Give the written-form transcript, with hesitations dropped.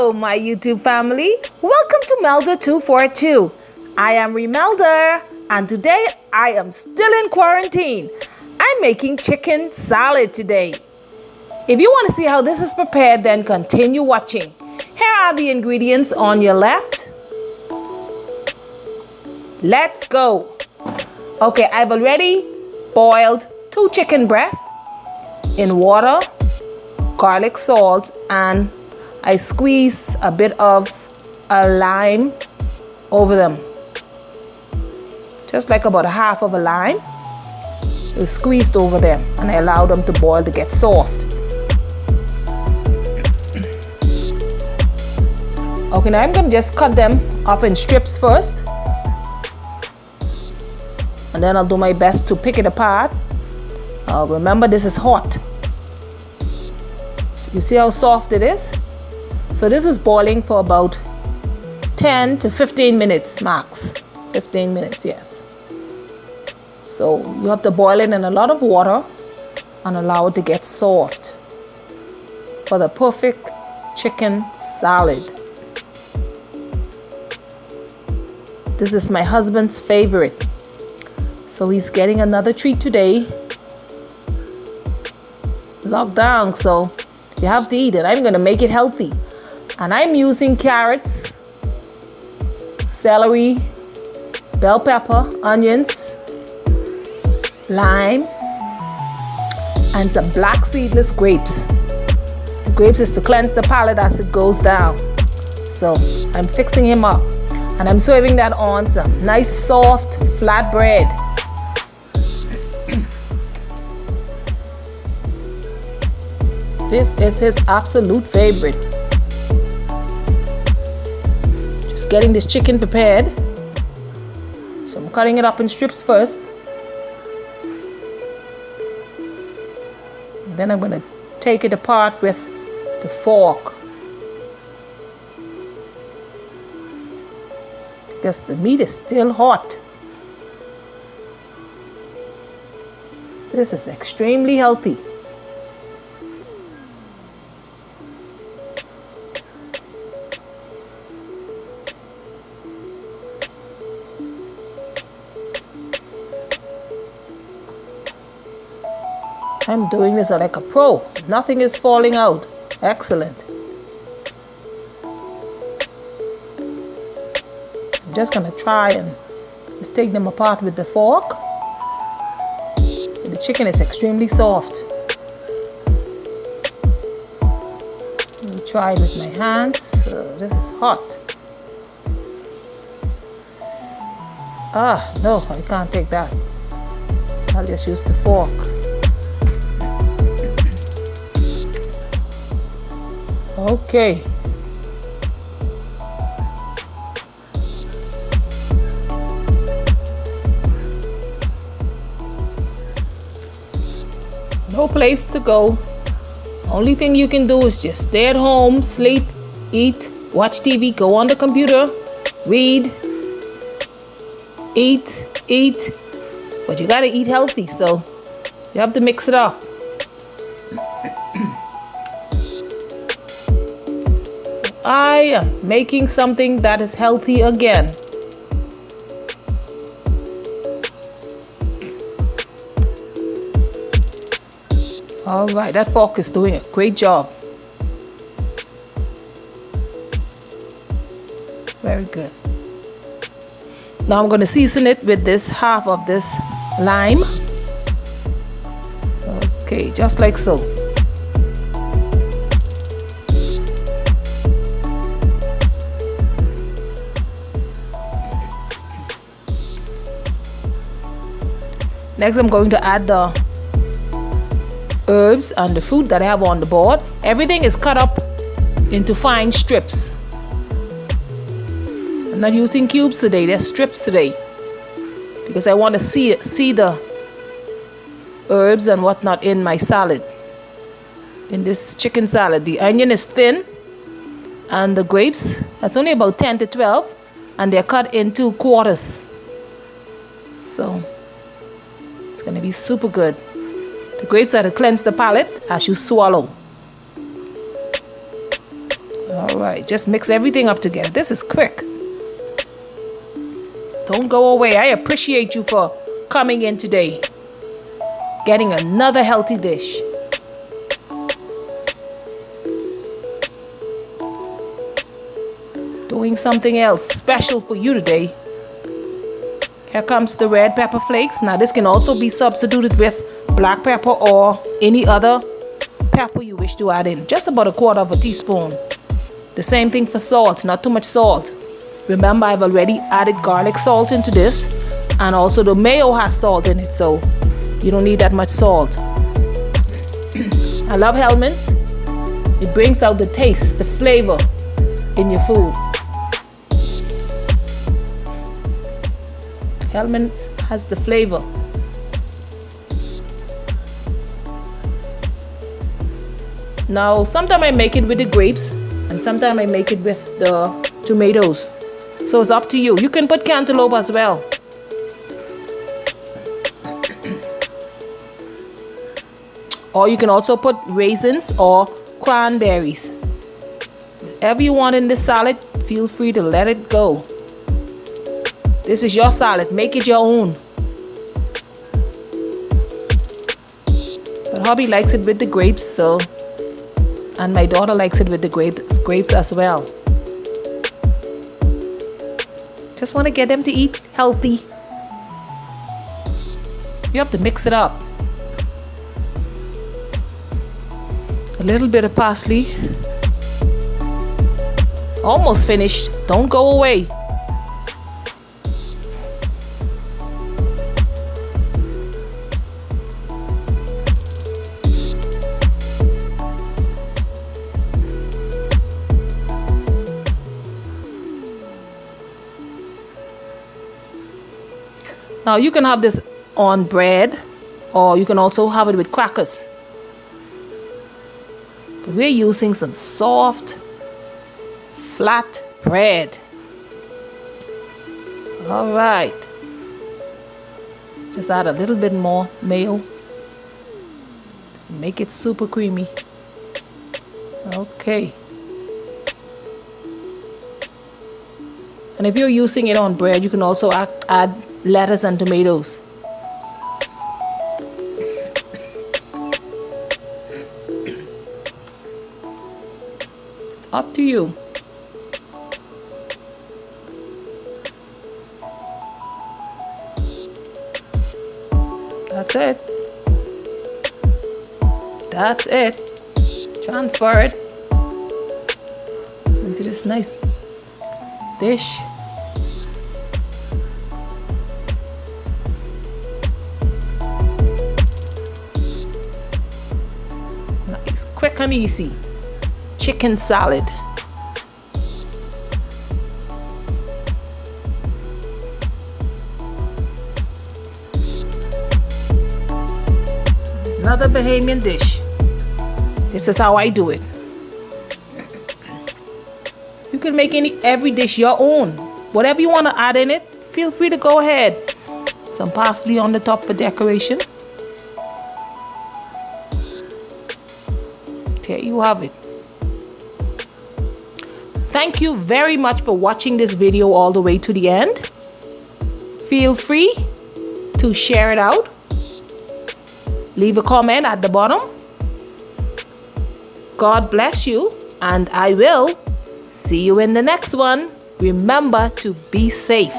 Hello, my YouTube family. Welcome to Melda 242. I am Melda, and today I am still in quarantine. I'm making chicken salad today. If you want to see how this is prepared, then continue watching. Here are the ingredients on your left. Let's go. Okay, I've already boiled 2 chicken breasts in water, garlic salt, and I squeeze a bit of a lime over them. Just like about half of a lime. It was squeezed over them and I allowed them to boil to get soft. Okay, now I'm going to just cut them up in strips first. And then I'll do my best to pick it apart. Remember, this is hot. So you see how soft it is? So this was boiling for about 10 to 15 minutes max. 15 minutes, yes. So you have to boil it in a lot of water and allow it to get soft for the perfect chicken salad. This is my husband's favorite. So he's getting another treat today. Lockdown, so you have to eat it. I'm gonna make it healthy. And I'm using carrots, celery, bell pepper, onions, lime, and some black seedless grapes. The grapes is to cleanse the palate as it goes down. So I'm fixing him up. And I'm serving that on some nice soft flatbread. This is his absolute favorite. Just getting this chicken prepared. So I'm cutting it up in strips first. Then I'm going to take it apart with the fork. Because the meat is still hot. This is extremely healthy. I'm doing this like a pro. Nothing is falling out. Excellent. I'm just gonna try and just take them apart with the fork. The chicken is extremely soft. Let me try it with my hands. This is hot. No, I can't take that. I'll just use the fork. Okay. No place to go. Only thing you can do is just stay at home, sleep, eat, watch TV, go on the computer, read, eat. But you gotta eat healthy, so you have to mix it up. I am making something that is healthy again. All right, that fork is doing a great job. Very good. Now I'm going to season it with this half of this lime. Okay, just like so. Next, I'm going to add the herbs and the fruit that I have on the board. Everything is cut up into fine strips. I'm not using cubes today, they're strips today. Because I want to see the herbs and whatnot in my salad. In this chicken salad. The onion is thin. And the grapes, that's only about 10 to 12. And they're cut into quarters. So it's going to be super good. The grapes are to cleanse the palate as you swallow. All right, just mix everything up together. This is quick. Don't go away. I appreciate you for coming in today, getting another healthy dish. Doing something else special for you today. Here comes the red pepper flakes. Now this can also be substituted with black pepper or any other pepper you wish to add in. Just about 1/4 teaspoon. The same thing for salt, not too much salt. Remember, I've already added garlic salt into this, and also the mayo has salt in it, so you don't need that much salt. I love Hellmann's. It brings out the taste, the flavor in your food. Hellmann's has the flavor. Now, sometimes I make it with the grapes, and sometimes I make it with the tomatoes. So it's up to you. You can put cantaloupe as well. Or you can also put raisins or cranberries. Whatever you want in this salad, feel free to let it go. This is your salad. Make it your own. But hubby likes it with the grapes, so, and my daughter likes it with the grapes as well. Just want to get them to eat healthy. You have to mix it up. A little bit of parsley. Almost finished. Don't go away. Now you can have this on bread, or you can also have it with crackers. But we're using some soft, flat bread. All right. Just add a little bit more mayo. Make it super creamy. Okay. And if you're using it on bread, you can also add lettuce and tomatoes. It's up to you. That's it. That's it. Transfer it into this nice dish. Nice, quick and easy chicken salad. Another Bahamian dish. This is how I do it. You can make every dish your own. Whatever you want to add in it, feel free to go ahead. Some parsley on the top for decoration. There you have it. Thank you very much for watching this video all the way to the end. Feel free to share it out. Leave a comment at the bottom. God bless you, and I will see you in the next one. Remember to be safe.